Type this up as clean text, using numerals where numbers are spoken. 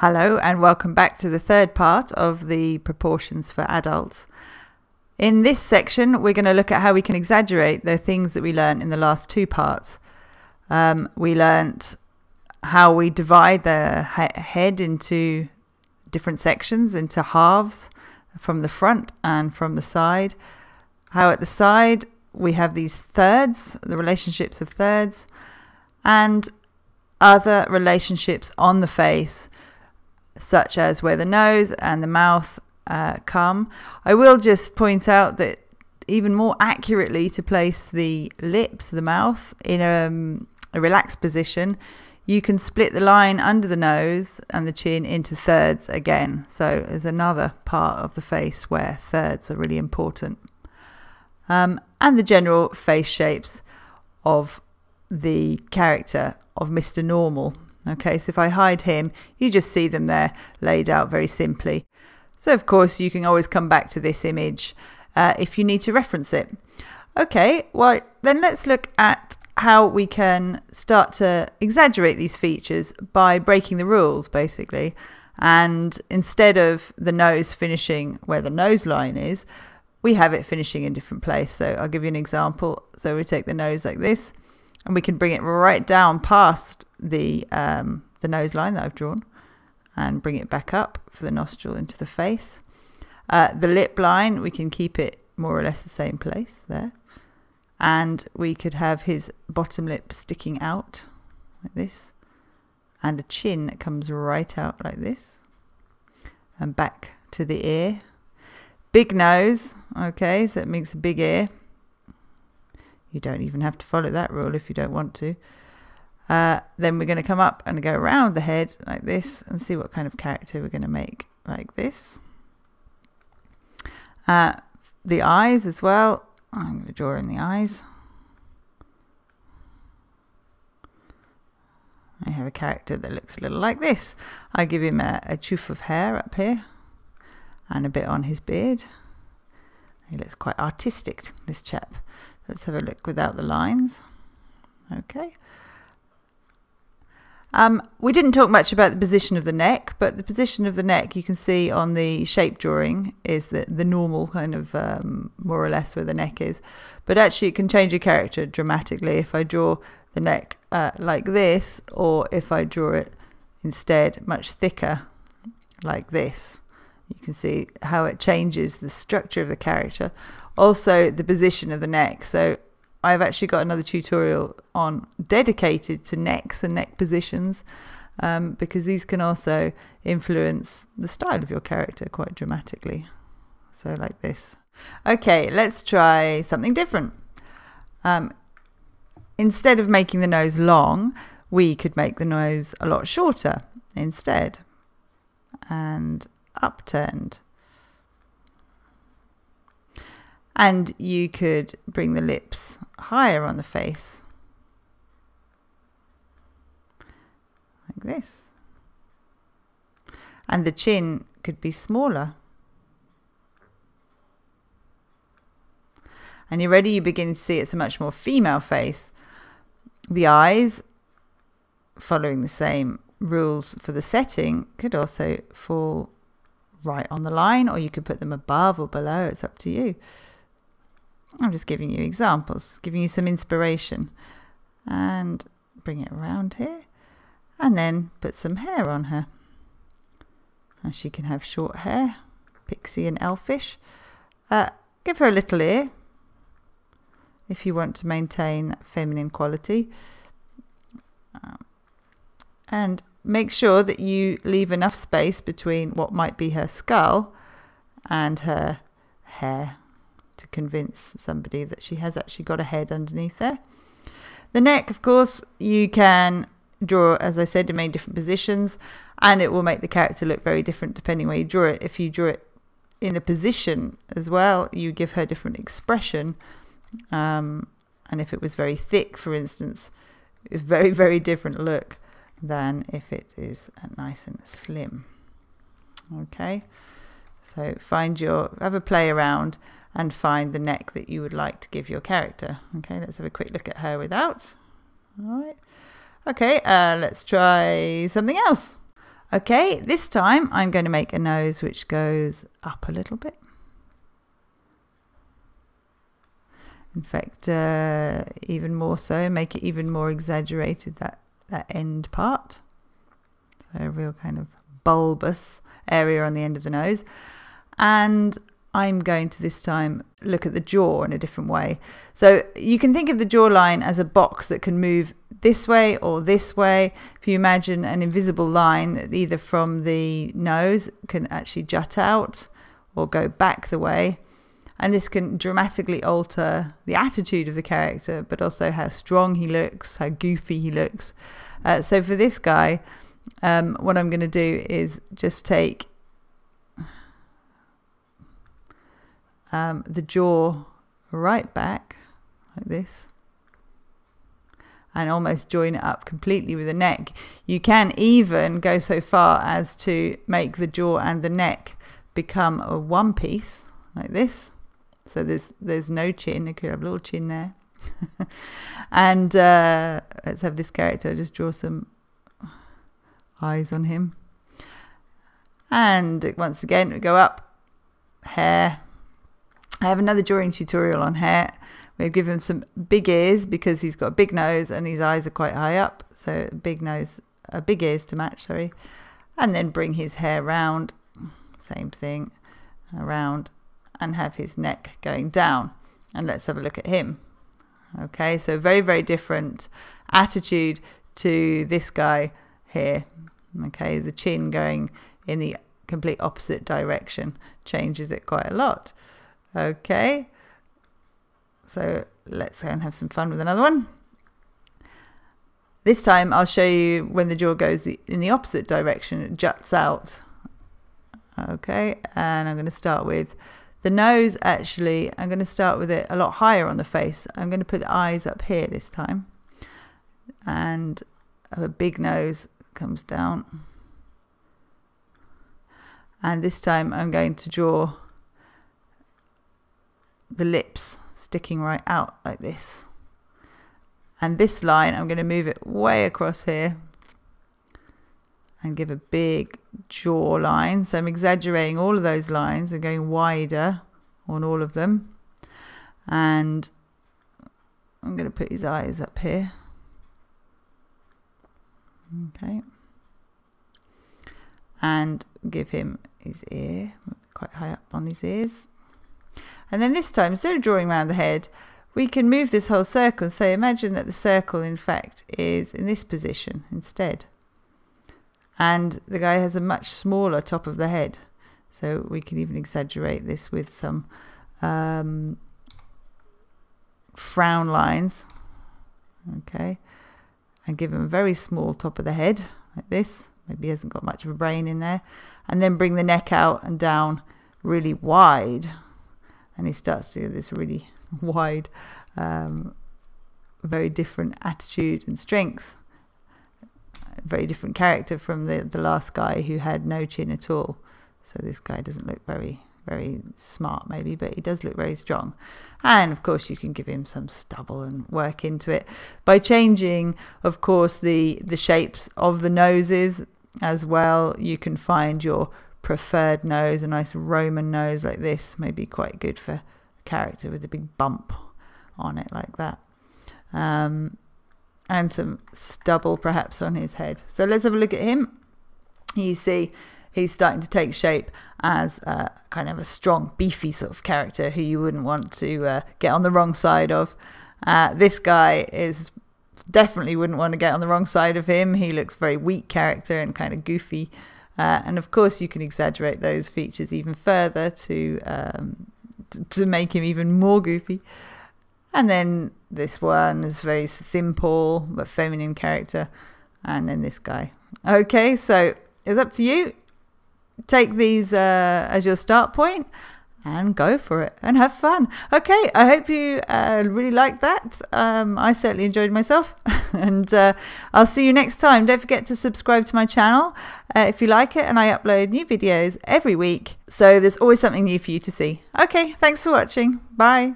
Hello and welcome back to the third part of the proportions for adults. In this section, we're going to look at how we can exaggerate the things that we learned in the last two parts. We learnt how we divide the head into different sections, into halves, from the front and from the side. How at the side we have these thirds, the relationships of thirds, and other relationships on the face, such as where the nose and the mouth come. I will just point out that even more accurately, to place the lips, the mouth, in a relaxed position, you can split the line under the nose and the chin into thirds again. So there's another part of the face where thirds are really important. And the general face shapes of the character of Mr. Normal. Okay, so if I hide him, you just see them there laid out very simply. So of course you can always come back to this image if you need to reference it. Okay, well then let's look at how we can start to exaggerate these features by breaking the rules, basically. And instead of the nose finishing where the nose line is, we have it finishing in a different place. So I'll give you an example. So we take the nose like this, and we can bring it right down past the nose line that I've drawn and bring it back up for the nostril into the face. The lip line, we can keep it more or less the same place there. And we could have his bottom lip sticking out like this, and a chin that comes right out like this, and back to the ear. Big nose, okay, so it makes a big ear. You don't even have to follow that rule if you don't want to. Then we're going to come up and go around the head like this and see what kind of character we're going to make like this. The eyes as well. I'm going to draw in the eyes. I have a character that looks a little like this. I give him a choof of hair up here and a bit on his beard. He looks quite artistic, this chap. Let's have a look without the lines. Okay. We didn't talk much about the position of the neck, but the position of the neck you can see on the shape drawing is the normal kind of more or less where the neck is. But actually it can change a character dramatically if I draw the neck like this, or if I draw it instead much thicker like this. You can see how it changes the structure of the character. Also the position of the neck. So I've actually got another tutorial on dedicated to necks and neck positions, because these can also influence the style of your character quite dramatically. So like this. Okay, let's try something different. Instead of making the nose long, we could make the nose a lot shorter instead, and upturned. And you could bring the lips higher on the face, like this. And the chin could be smaller. And you're ready, you begin to see it's a much more female face. The eyes, following the same rules for the setting, could also fall right on the line, or you could put them above or below, it's up to you. I'm just giving you examples, giving you some inspiration. And bring it around here, and then put some hair on her. And she can have short hair, pixie and elfish. Give her a little ear if you want to maintain that feminine quality. And make sure that you leave enough space between what might be her skull and her hair to convince somebody that she has actually got a head underneath there. The neck, of course, you can draw, as I said, in many different positions, and it will make the character look very different depending where you draw it. If you draw it in a position as well, you give her different expression. And if it was very thick, for instance, it's very, very different look than if it is nice and slim. Okay, so have a play around and find the neck that you would like to give your character. Okay, let's have a quick look at her without. All right. Okay, let's try something else. Okay, this time I'm going to make a nose which goes up a little bit. In fact, even more so, make it even more exaggerated, that end part. So a real kind of bulbous area on the end of the nose. And I'm going to this time look at the jaw in a different way. So you can think of the jawline as a box that can move this way or this way. If you imagine an invisible line that either from the nose can actually jut out or go back the way. And this can dramatically alter the attitude of the character, but also how strong he looks, how goofy he looks. So for this guy, what I'm going to do is just take the jaw right back like this and almost join it up completely with the neck. You can even go so far as to make the jaw and the neck become a one piece like this. So there's no chin. It could have a little chin there. And let's have this character, just draw some eyes on him. And once again, we go up, hair. I have another drawing tutorial on hair. We'll give him some big ears because he's got a big nose and his eyes are quite high up. So big ears to match, sorry. And then bring his hair round, same thing, around, and have his neck going down. And let's have a look at him. Okay, so very, very different attitude to this guy here. Okay, the chin going in the complete opposite direction changes it quite a lot. Okay, so let's go and have some fun with another one. This time I'll show you when the jaw goes in the opposite direction, it juts out. Okay, and I'm going to start with the nose. Actually, I'm going to start with it a lot higher on the face. I'm going to put the eyes up here this time. And a big nose comes down. And this time I'm going to draw the lips sticking right out like this. And this line, I'm going to move it way across here and give a big jaw line. So I'm exaggerating all of those lines and going wider on all of them. And I'm going to put his eyes up here. Okay. And give him his ear, quite high up on his ears. And then this time, instead of drawing around the head, we can move this whole circle and say, imagine that the circle, in fact, is in this position instead. And the guy has a much smaller top of the head. So we can even exaggerate this with some frown lines. Okay. And give him a very small top of the head, like this. Maybe he hasn't got much of a brain in there. And then bring the neck out and down really wide. And he starts to get this really wide, very different attitude and strength. Very different character from the last guy who had no chin at all. So this guy doesn't look very smart maybe, but he does look very strong. And of course you can give him some stubble and work into it by changing, of course, the shapes of the noses as well. You can find your preferred nose. A nice Roman nose like this may be quite good for a character with a big bump on it like that. And some stubble perhaps on his head. So let's have a look at him. You see he's starting to take shape as kind of a strong, beefy sort of character who you wouldn't want to get on the wrong side of. This guy is definitely wouldn't want to get on the wrong side of him. He looks very weak character and kind of goofy. And of course you can exaggerate those features even further to make him even more goofy. And then this one is very simple but feminine character. And then this guy. Okay, so it's up to you. Take these as your start point and go for it and have fun. Okay, I hope you really liked that. I certainly enjoyed myself. And I'll see you next time. Don't forget to subscribe to my channel if you like it. And I upload new videos every week. So there's always something new for you to see. Okay, thanks for watching. Bye.